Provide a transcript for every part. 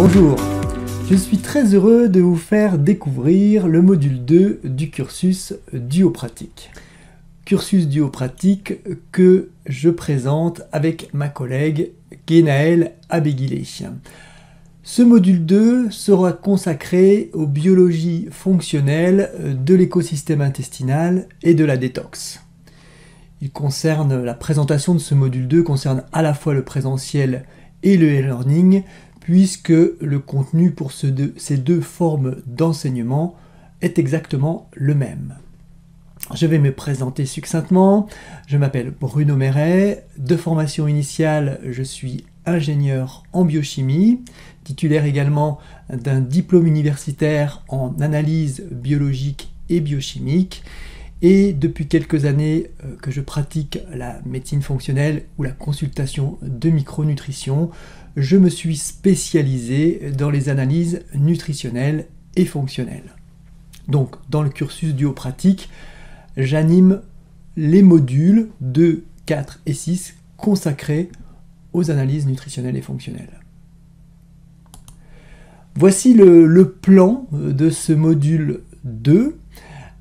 Bonjour, je suis très heureux de vous faire découvrir le module 2 du cursus duo-pratique. Cursus duo-pratique que je présente avec ma collègue Guénaëlle Abéguilé. Ce module 2 sera consacré aux biologies fonctionnelles de l'écosystème intestinal et de la détox. La présentation de ce module 2 concerne à la fois le présentiel et le e-learning, puisque le contenu pour ces deux formes d'enseignement est exactement le même. Je vais me présenter succinctement. Je m'appelle Bruno Méret. De formation initiale, je suis ingénieur en biochimie, titulaire également d'un diplôme universitaire en analyse biologique et biochimique. Et depuis quelques années que je pratique la médecine fonctionnelle ou la consultation de micronutrition, je me suis spécialisé dans les analyses nutritionnelles et fonctionnelles. Donc, dans le cursus duo-pratique, j'anime les modules 2, 4 et 6 consacrés aux analyses nutritionnelles et fonctionnelles. Voici le plan de ce module 2.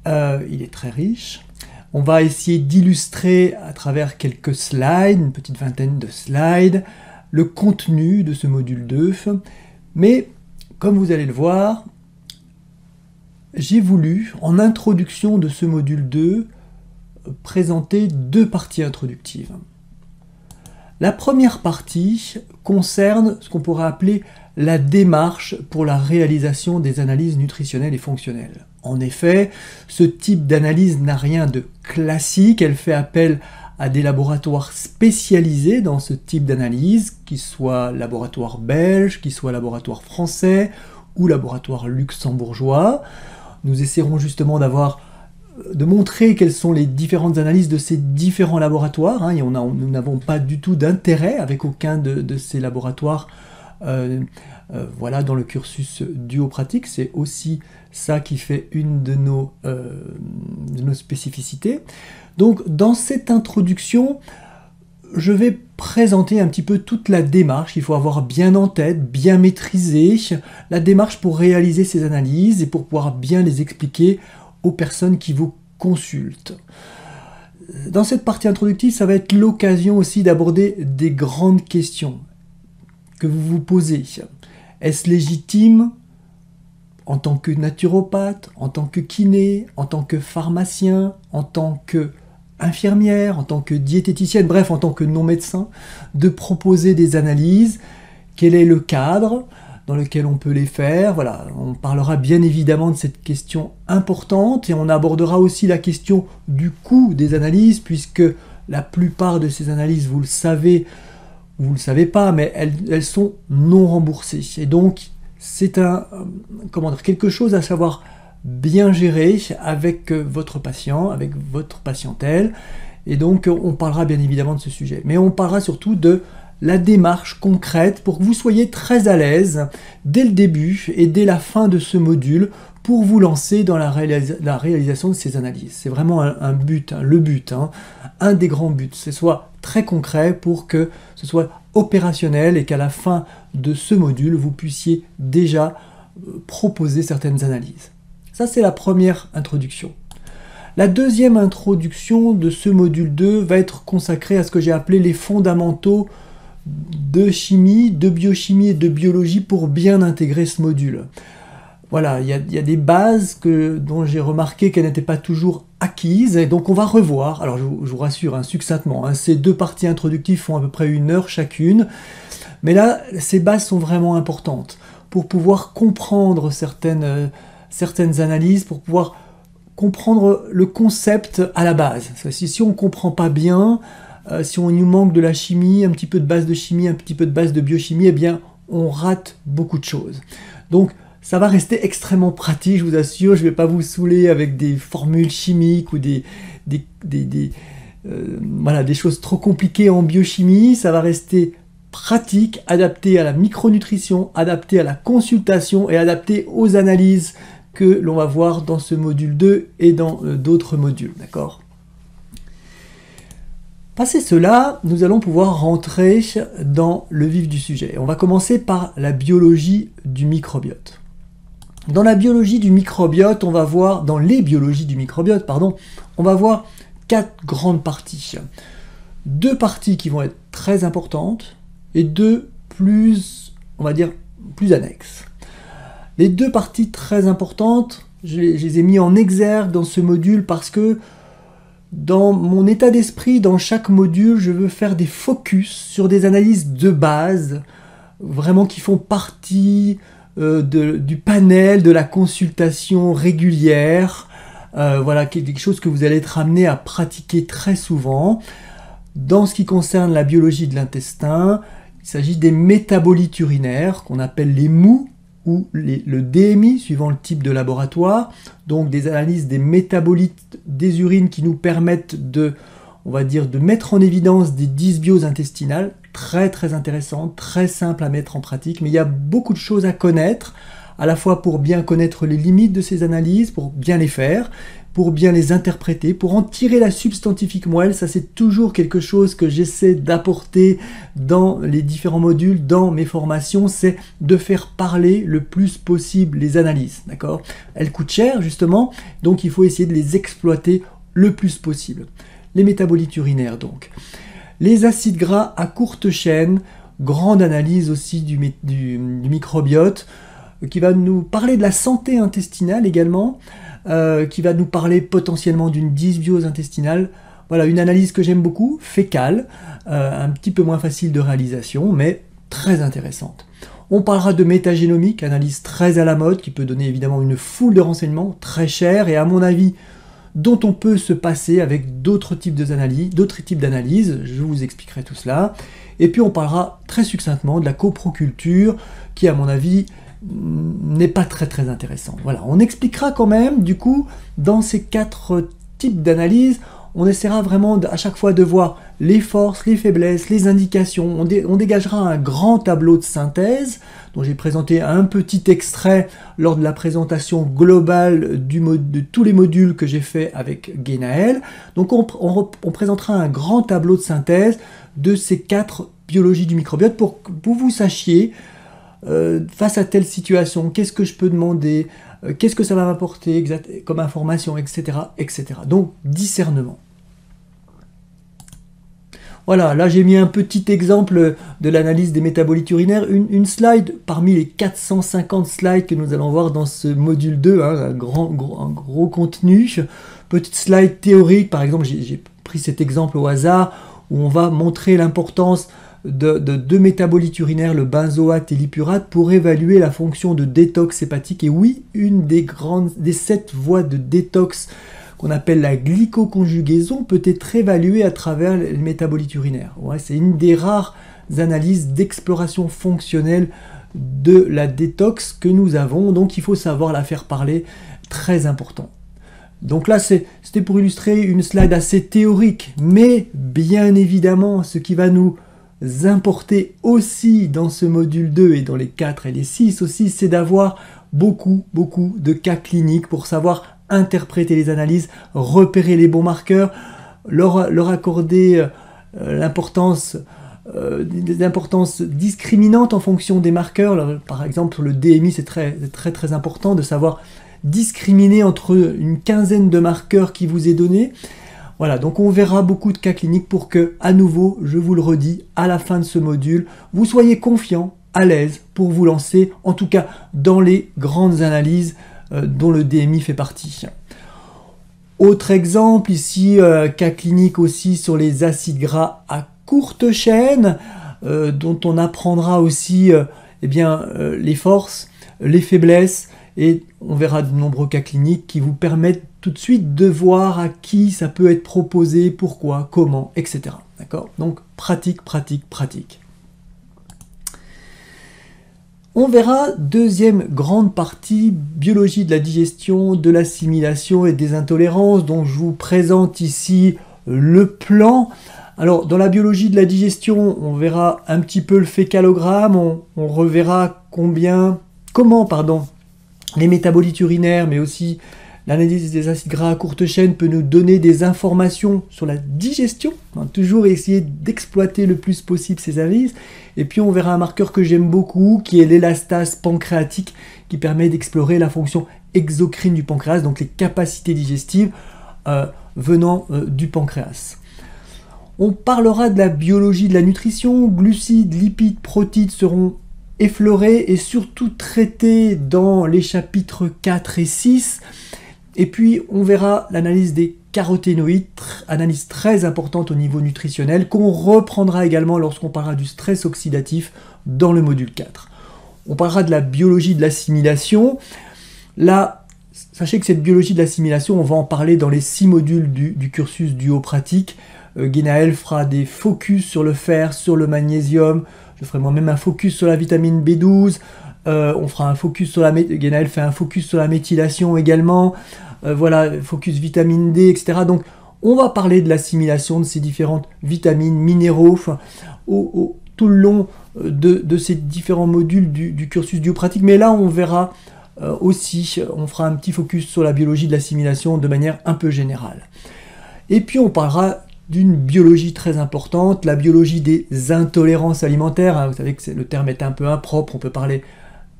Il est très riche. On va essayer d'illustrer à travers quelques slides, une petite vingtaine de slides, le contenu de ce module 2. Mais, comme vous allez le voir, j'ai voulu, en introduction de ce module 2, présenter deux parties introductives. La première partie concerne ce qu'on pourrait appeler la démarche pour la réalisation des analyses nutritionnelles et fonctionnelles. En effet, ce type d'analyse n'a rien de classique, elle fait appel à des laboratoires spécialisés dans ce type d'analyse, qu'ils soient laboratoires belges, qu'ils soient laboratoires français ou laboratoires luxembourgeois. Nous essaierons justement de montrer quelles sont les différentes analyses de ces différents laboratoires, et nous n'avons pas du tout d'intérêt avec aucun de ces laboratoires dans le cursus duo-pratique. C'est aussi ça qui fait une de nos spécificités. Donc dans cette introduction, je vais présenter un petit peu toute la démarche. Il faut avoir bien en tête, bien maîtriser la démarche pour réaliser ces analyses et pour pouvoir bien les expliquer aux personnes qui vous consultent. Dans cette partie introductive, ça va être l'occasion aussi d'aborder des grandes questions que vous vous posez. Est-ce légitime, en tant que naturopathe, en tant que kiné, en tant que pharmacien, en tant qu'infirmière, en tant que diététicienne, bref, en tant que non-médecin, de proposer des analyses? Quel est le cadre dans lequel on peut les faire? Voilà, on parlera bien évidemment de cette question importante et on abordera aussi la question du coût des analyses, puisque la plupart de ces analyses, vous le savez, ou vous ne le savez pas, mais elles sont non remboursées. Et donc, c'est quelque chose à savoir bien gérer avec votre patient, avec votre patientèle. Et donc, on parlera bien évidemment de ce sujet. Mais on parlera surtout de la démarche concrète pour que vous soyez très à l'aise dès le début et dès la fin de ce module pour vous lancer dans la réalisation de ces analyses. C'est vraiment un des grands buts. Ce soit très concret pour que ce soit opérationnel et qu'à la fin de ce module, vous puissiez déjà proposer certaines analyses. Ça, c'est la première introduction. La deuxième introduction de ce module 2 va être consacrée à ce que j'ai appelé les fondamentaux de chimie, de biochimie et de biologie pour bien intégrer ce module. Voilà, il y a des bases dont j'ai remarqué qu'elles n'étaient pas toujours acquises, et donc on va revoir. Alors je vous rassure succinctement, ces deux parties introductives font à peu près 1 heure chacune, mais là, ces bases sont vraiment importantes pour pouvoir comprendre certaines analyses, pour pouvoir comprendre le concept à la base. Parce que si on ne comprend pas bien, si on nous manque de la chimie, un petit peu de base de chimie, un petit peu de base de biochimie, eh bien on rate beaucoup de choses. Donc ça va rester extrêmement pratique, je vous assure. Je ne vais pas vous saouler avec des formules chimiques ou des choses trop compliquées en biochimie. Ça va rester pratique, adapté à la micronutrition, adapté à la consultation et adapté aux analyses que l'on va voir dans ce module 2 et dans d'autres modules, d'accord ? Passé cela, nous allons pouvoir rentrer dans le vif du sujet. On va commencer par la biologie du microbiote. Dans la biologie du microbiote, on va voir, dans les biologies du microbiote, pardon, on va voir 4 grandes parties. 2 parties qui vont être très importantes et 2 plus, on va dire, plus annexes. Les 2 parties très importantes, je les ai mis en exergue dans ce module parce que dans mon état d'esprit, dans chaque module, je veux faire des focus sur des analyses de base, vraiment qui font partie du panel de la consultation régulière. Voilà, quelque chose que vous allez être amené à pratiquer très souvent. Dans ce qui concerne la biologie de l'intestin, il s'agit des métabolites urinaires, qu'on appelle les MOU, ou le DMI, suivant le type de laboratoire, donc des analyses des métabolites des urines qui nous permettent de, on va dire, de mettre en évidence des dysbioses intestinales, très très intéressantes, très simples à mettre en pratique, mais il y a beaucoup de choses à connaître, à la fois pour bien connaître les limites de ces analyses, pour bien les faire, pour bien les interpréter, pour en tirer la substantifique moelle. Ça, c'est toujours quelque chose que j'essaie d'apporter dans les différents modules, dans mes formations, c'est de faire parler le plus possible les analyses, d'accord? Elles coûtent cher, justement, donc il faut essayer de les exploiter le plus possible. Les métabolites urinaires, donc. Les acides gras à courte chaîne, grande analyse aussi du microbiote, qui va nous parler de la santé intestinale également, qui va nous parler potentiellement d'une dysbiose intestinale. Voilà, une analyse que j'aime beaucoup, fécale, un petit peu moins facile de réalisation, mais très intéressante. On parlera de métagénomique, analyse très à la mode, qui peut donner évidemment une foule de renseignements, très chers, et à mon avis, dont on peut se passer avec d'autres types d'analyses, je vous expliquerai tout cela. Et puis on parlera très succinctement de la coproculture, qui à mon avis n'est pas très très intéressant. Voilà, on expliquera quand même, du coup, dans ces 4 types d'analyses, on essaiera vraiment à chaque fois de voir les forces, les faiblesses, les indications. On dégagera un grand tableau de synthèse, dont j'ai présenté un petit extrait lors de la présentation globale de tous les modules que j'ai fait avec Guénaël. Donc on présentera un grand tableau de synthèse de ces 4 biologies du microbiote pour que vous sachiez face à telle situation, qu'est-ce que je peux demander, qu'est-ce que ça va m'apporter comme information, etc., etc. Donc, discernement. Voilà, là j'ai mis un petit exemple de l'analyse des métabolites urinaires, une slide parmi les 450 slides que nous allons voir dans ce module 2, hein, un gros contenu. Petite slide théorique, par exemple, j'ai pris cet exemple au hasard, où on va montrer l'importance de 2 métabolites urinaires, le benzoate et l'hypurate, pour évaluer la fonction de détox hépatique. Et oui, une des 7 voies de détox qu'on appelle la glycoconjugaison peut être évaluée à travers les métabolites urinaires. Ouais, c'est une des rares analyses d'exploration fonctionnelle de la détox que nous avons, donc il faut savoir la faire parler, très important. Donc là, c'était pour illustrer une slide assez théorique, mais bien évidemment, ce qui va nous importer aussi dans ce module 2 et dans les 4 et les 6 aussi, c'est d'avoir beaucoup de cas cliniques pour savoir interpréter les analyses, repérer les bons marqueurs, leur accorder l'importance des importances discriminantes en fonction des marqueurs. Par exemple, le DMI, c'est très important de savoir discriminer entre une quinzaine de marqueurs qui vous est donné. Voilà, donc on verra beaucoup de cas cliniques pour que, à nouveau, je vous le redis, à la fin de ce module, vous soyez confiant, à l'aise pour vous lancer, en tout cas dans les grandes analyses dont le DMI fait partie. Autre exemple, ici, cas clinique aussi sur les acides gras à courte chaîne, dont on apprendra aussi les forces, les faiblesses, et on verra de nombreux cas cliniques qui vous permettent tout de suite de voir à qui ça peut être proposé, pourquoi, comment, etc. D'accord? Donc pratique. On verra deuxième grande partie, biologie de la digestion, de l'assimilation et des intolérances, dont je vous présente ici le plan. Alors dans la biologie de la digestion, on verra un petit peu le fécalogramme, on reverra comment les métabolites urinaires, mais aussi L'analyse des acides gras à courte chaîne peut nous donner des informations sur la digestion. Toujours essayer d'exploiter le plus possible ces analyses. Et puis on verra un marqueur que j'aime beaucoup, qui est l'élastase pancréatique, qui permet d'explorer la fonction exocrine du pancréas, donc les capacités digestives venant du pancréas. On parlera de la biologie de la nutrition. Glucides, lipides, protides seront effleurés et surtout traités dans les chapitres 4 et 6. Et puis on verra l'analyse des caroténoïdes, analyse très importante au niveau nutritionnel, qu'on reprendra également lorsqu'on parlera du stress oxydatif dans le module 4. On parlera de la biologie de l'assimilation. Là, sachez que cette biologie de l'assimilation, on va en parler dans les 6 modules du cursus duo-pratique. Guénaël fera des focus sur le fer, sur le magnésium. Je ferai moi-même un focus sur la vitamine B12. On fera un focus sur Guénaël fait un focus sur la méthylation également. Voilà, focus vitamine D, etc. Donc, on va parler de l'assimilation de ces différentes vitamines, minéraux, tout le long de ces différents modules du cursus duo-pratique. Mais là, on verra aussi, on fera un petit focus sur la biologie de l'assimilation de manière un peu générale. Et puis, on parlera d'une biologie très importante, la biologie des intolérances alimentaires. Vous savez que le terme est un peu impropre, on peut parler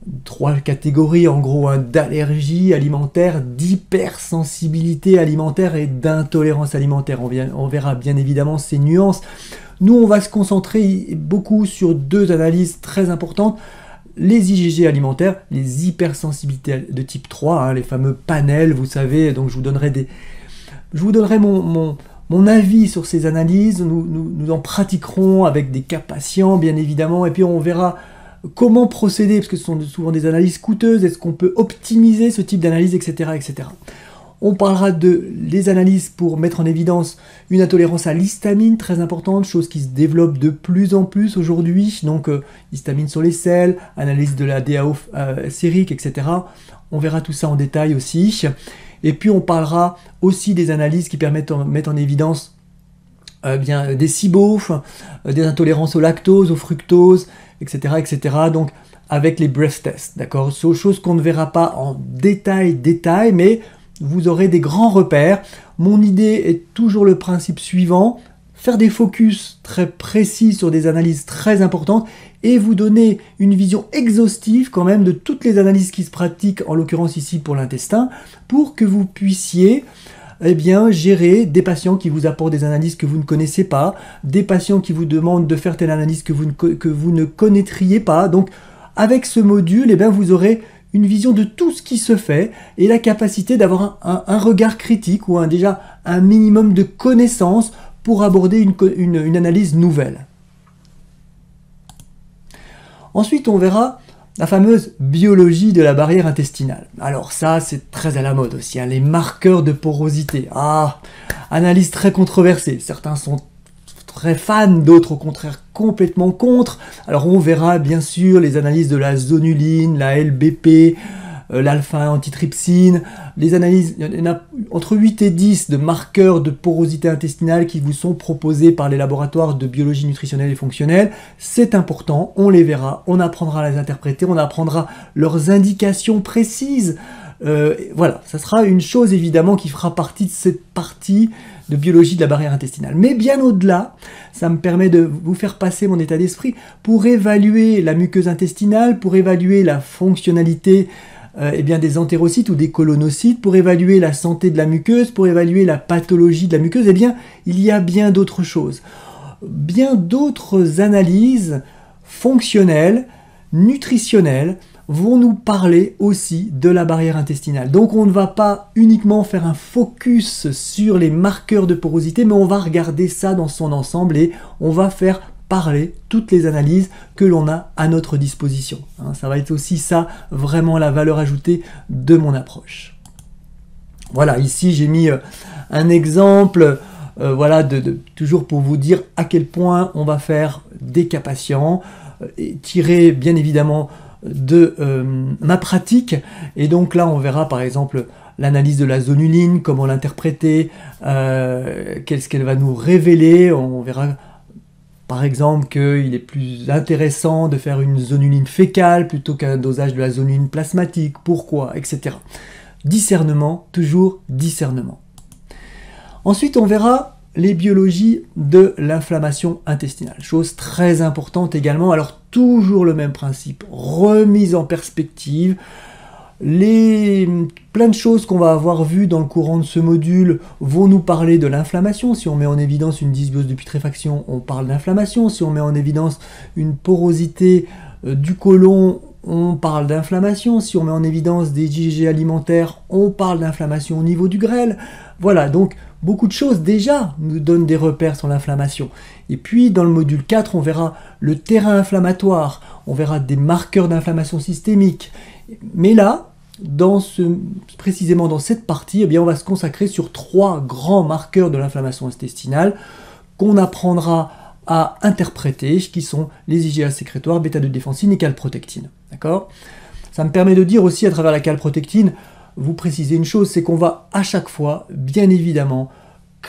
de 3 catégories, en gros, d'allergie alimentaire, d'hypersensibilité alimentaire et d'intolérance alimentaire. On verra bien évidemment ces nuances. Nous, on va se concentrer beaucoup sur 2 analyses très importantes. Les IgG alimentaires, les hypersensibilités de type 3, les fameux panels, vous savez, donc je vous donnerai mon avis sur ces analyses. Nous en pratiquerons avec des cas patients, bien évidemment, et puis on verra comment procéder, parce que ce sont souvent des analyses coûteuses, est-ce qu'on peut optimiser ce type d'analyse, etc., etc. On parlera de les analyses pour mettre en évidence une intolérance à l'histamine, très importante, chose qui se développe de plus en plus aujourd'hui, donc histamine sur les selles, analyse de la DAO sérique, etc. On verra tout ça en détail aussi. Et puis on parlera aussi des analyses qui permettent de mettre en évidence des SIBO, des intolérances au lactose, au fructose, etc., etc. Donc avec les breath tests, d'accord? Chose qu'on ne verra pas en détail, mais vous aurez des grands repères. Mon idée est toujours le principe suivant: faire des focus très précis sur des analyses très importantes et vous donner une vision exhaustive quand même de toutes les analyses qui se pratiquent, en l'occurrence ici pour l'intestin, pour que vous puissiez gérer des patients qui vous apportent des analyses que vous ne connaissez pas, des patients qui vous demandent de faire telle analyse que vous ne connaîtriez pas. Donc avec ce module, vous aurez une vision de tout ce qui se fait et la capacité d'avoir un regard critique ou déjà un minimum de connaissances pour aborder une analyse nouvelle. Ensuite, on verra la fameuse biologie de la barrière intestinale. Alors ça, c'est très à la mode aussi, les marqueurs de porosité. Analyse très controversée. Certains sont très fans, d'autres au contraire complètement contre. Alors on verra bien sûr les analyses de la zonuline, la LBP, l'alpha-antitrypsine, les analyses, il y en a entre 8 et 10 de marqueurs de porosité intestinale qui vous sont proposés par les laboratoires de biologie nutritionnelle et fonctionnelle. C'est important, on les verra, on apprendra à les interpréter, on apprendra leurs indications précises. Voilà, ça sera une chose évidemment qui fera partie de cette partie de biologie de la barrière intestinale. Mais bien au-delà, ça me permet de vous faire passer mon état d'esprit pour évaluer la muqueuse intestinale, pour évaluer la fonctionnalité des entérocytes ou des colonocytes, pour évaluer la santé de la muqueuse, pour évaluer la pathologie de la muqueuse. Il y a bien d'autres choses. Bien d'autres analyses fonctionnelles, nutritionnelles, vont nous parler aussi de la barrière intestinale. Donc on ne va pas uniquement faire un focus sur les marqueurs de porosité, mais on va regarder ça dans son ensemble et on va faire parler toutes les analyses que l'on a à notre disposition. Ça va être aussi ça, vraiment la valeur ajoutée de mon approche. Voilà, ici j'ai mis un exemple, toujours pour vous dire à quel point on va faire des cas patients, tiré bien évidemment de ma pratique. Et donc là on verra par exemple l'analyse de la zonuline, comment l'interpréter, qu'est-ce qu'elle va nous révéler. On verra par exemple qu'il est plus intéressant de faire une zonuline fécale plutôt qu'un dosage de la zonuline plasmatique, pourquoi, etc. discernement, toujours discernement. Ensuite, on verra les biologies de l'inflammation intestinale. Chose très importante également, alors toujours le même principe, remise en perspective. Plein de choses qu'on va avoir vues dans le courant de ce module vont nous parler de l'inflammation. Si on met en évidence une dysbiose de putréfaction, on parle d'inflammation. Si on met en évidence une porosité du côlon, on parle d'inflammation. Si on met en évidence des IgG alimentaires, on parle d'inflammation au niveau du grêle. Voilà, donc beaucoup de choses déjà nous donnent des repères sur l'inflammation. Et puis dans le module 4, on verra le terrain inflammatoire, on verra des marqueurs d'inflammation systémique. Mais là, précisément dans cette partie, eh bien, on va se consacrer sur 3 grands marqueurs de l'inflammation intestinale qu'on apprendra à interpréter, qui sont les IgA sécrétoires, bêta-2-défensine et calprotectine. D'accord ? Ça me permet de dire aussi à travers la calprotectine, vous préciser une chose, c'est qu'on va à chaque fois, bien évidemment,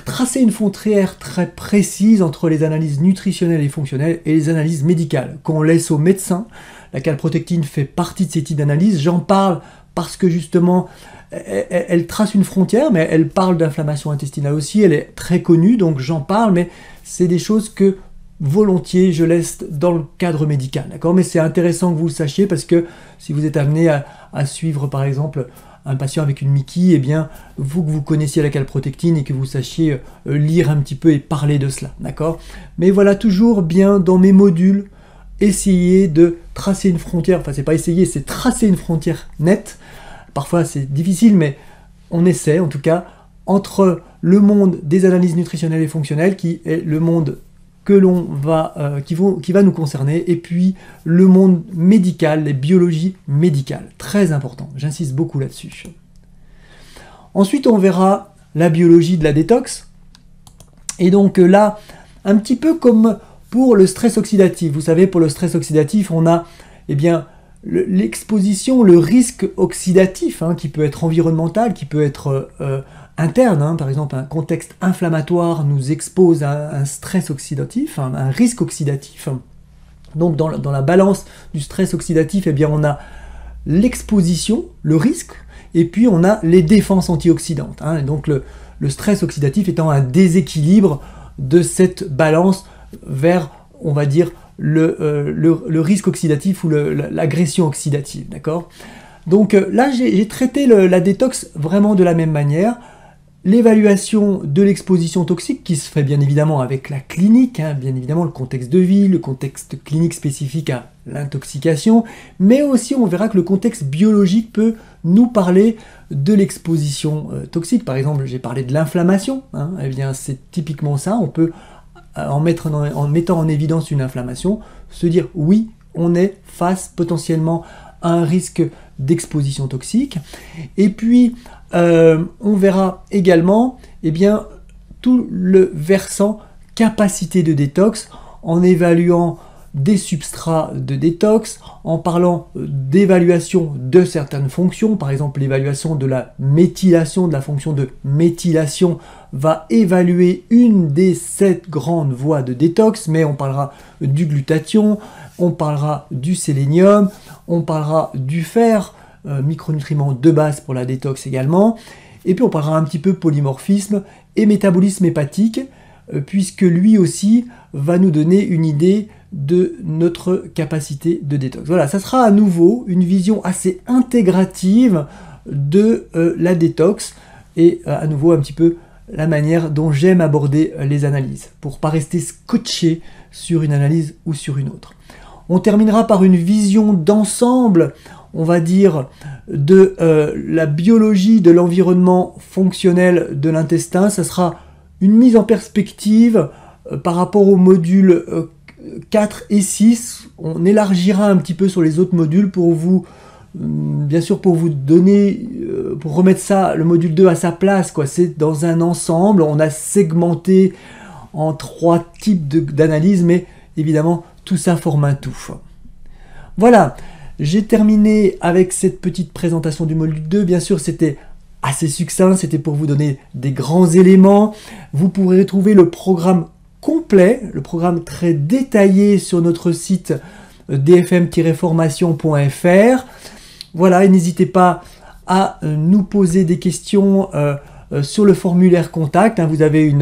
tracer une frontière très précise entre les analyses nutritionnelles et fonctionnelles et les analyses médicales, qu'on laisse aux médecins. La calprotectine fait partie de ces types d'analyses. J'en parle parce que justement, elle trace une frontière, mais elle parle d'inflammation intestinale aussi, elle est très connue, donc j'en parle, mais c'est des choses que volontiers je laisse dans le cadre médical, d'accord ? Mais c'est intéressant que vous le sachiez, parce que si vous êtes amené à suivre par exemple un patient avec une MICI, eh bien, vous que vous connaissiez la calprotectine et que vous sachiez lire un petit peu et parler de cela, d'accord ? Mais voilà, toujours bien dans mes modules, essayer de tracer une frontière, enfin c'est pas essayer, c'est tracer une frontière nette. Parfois c'est difficile, mais on essaie en tout cas, entre le monde des analyses nutritionnelles et fonctionnelles, qui est le monde que l'on va, qui va nous concerner, et puis le monde médical, les biologies médicales. Très important, j'insiste beaucoup là-dessus. Ensuite, on verra la biologie de la détox. Et donc là, un petit peu comme pour le stress oxydatif. Vous savez, pour le stress oxydatif, on a eh bien, l'exposition, le risque oxydatif, hein, qui peut être environnemental, qui peut être interne, hein. Par exemple un contexte inflammatoire nous expose à un stress oxydatif, hein, un risque oxydatif. Donc dans la balance du stress oxydatif, eh bien, on a l'exposition, le risque, et puis on a les défenses antioxydantes, hein. Et donc le stress oxydatif étant un déséquilibre de cette balance vers, on va dire, le risque oxydatif ou l'agression oxydative, d'accord ? Donc là, j'ai traité la détox vraiment de la même manière. L'évaluation de l'exposition toxique qui se fait bien évidemment avec la clinique, hein, bien évidemment le contexte de vie, le contexte clinique spécifique à l'intoxication, mais aussi on verra que le contexte biologique peut nous parler de l'exposition toxique. Par exemple, j'ai parlé de l'inflammation, hein, eh bien c'est typiquement ça, on peut en mettant en évidence une inflammation, se dire oui, on est face potentiellement à un risque d'exposition toxique. Et puis on verra également eh bien, tout le versant capacité de détox en évaluant des substrats de détox, en parlant d'évaluation de certaines fonctions, par exemple l'évaluation de la méthylation, de la fonction de méthylation va évaluer une des 7 grandes voies de détox, mais on parlera du glutathion, on parlera du sélénium, on parlera du fer, micronutriment de base pour la détox également, et puis on parlera un petit peu polymorphisme et métabolisme hépatique, puisque lui aussi va nous donner une idée de notre capacité de détox. Voilà, ça sera à nouveau une vision assez intégrative de la détox, et à nouveau un petit peu la manière dont j'aime aborder les analyses, pour pas rester scotché sur une analyse ou sur une autre. On terminera par une vision d'ensemble, on va dire, de la biologie de l'environnement fonctionnel de l'intestin. Ça sera une mise en perspective par rapport aux modules 4 et 6. On élargira un petit peu sur les autres modules pour vous, bien sûr, pour vous donner, pour remettre ça, le module 2 à sa place, quoi. C'est dans un ensemble, on a segmenté en 3 types d'analyses, mais évidemment, tout ça forme un tout. Voilà, j'ai terminé avec cette petite présentation du module 2. Bien sûr, c'était assez succinct, c'était pour vous donner des grands éléments. Vous pourrez retrouver le programme complet, le programme très détaillé sur notre site dfm-formation.fr. Voilà, et n'hésitez pas à nous poser des questions sur le formulaire contact. Vous avez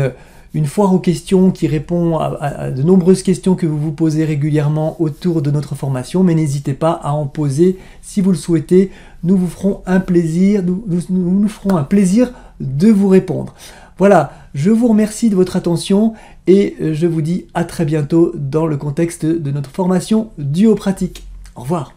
une foire aux questions qui répond à de nombreuses questions que vous vous posez régulièrement autour de notre formation, mais n'hésitez pas à en poser si vous le souhaitez. Nous vous ferons un plaisir, nous ferons un plaisir de vous répondre. Voilà, je vous remercie de votre attention et je vous dis à très bientôt dans le contexte de notre formation Duo Pratique. Au revoir.